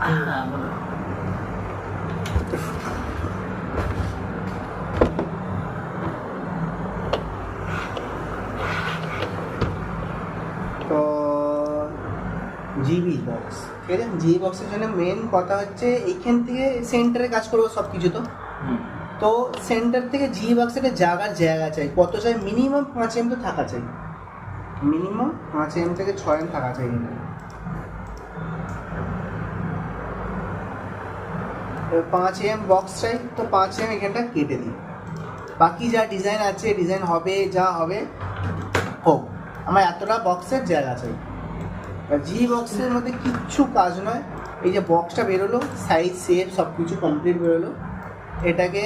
তো GB box, ঠিক আছে। জিবি বক্সের জন্য মেন কথা হচ্ছে এইখান থেকে সেন্টারে কাজ করবো সব কিছু। তো সেন্টার থেকে জিবি বক্সের জায়গা চাই, কত চাই? মিনিমাম 5 mm তো থাকা চাই, মিনিমাম 5 mm থেকে 6 mm থাকা চাই। 5 mm বক্স চাই, তো 5 mm এখানটা কেটে দিই। বাকি যা ডিজাইন আছে, ডিজাইন হবে, যা হবে হোক, আমার এতটা বক্সের জায়গা চাই। জি বক্সের মধ্যে কিচ্ছু কাজ নয়, এই যে বক্সটা বেরোলো, সাইজ শেপ সব কিছু কমপ্লিট বেরোলো, এটাকে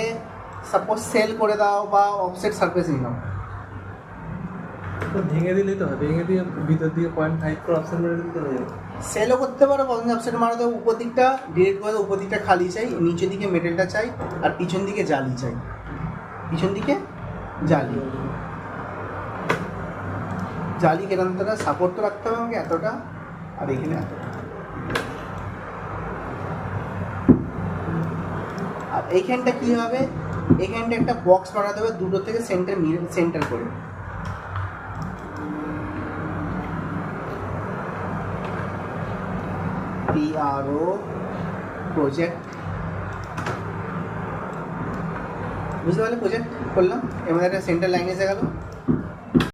সাপোজ সেল করে দাও বা অফসেট সারফেস নিয়ে নাও। ভেঙে দিলেই তো হয়, ভেঙে দিয়ে ভিতর দিয়ে 0.5 করে অপশন মেরে দিতে হয়ে যাবে। সেলও করতে পারো, অপসেট মারা তো উপর দিকটা ডিরেক্ট করে, উপর দিকটা খালি চাই, নিচের দিকে মেটেলটা চাই, আর পিছন দিকে জালি চাই, পিছন দিকে জালি। জালি কেরামতটা সাপোর্ট তো রাখতে হবে আমাকে এতটা, আর এখানে এতটা। আর এইখানটা কি হবে, এখানটা একটা বক্স বানাতে হবে দুটো থেকে সেন্টার করে। PRO প্রজেক্ট, বুঝতে পারলে? প্রজেক্ট করলাম, এবার একটা সেন্টার লাইন এসে গেল।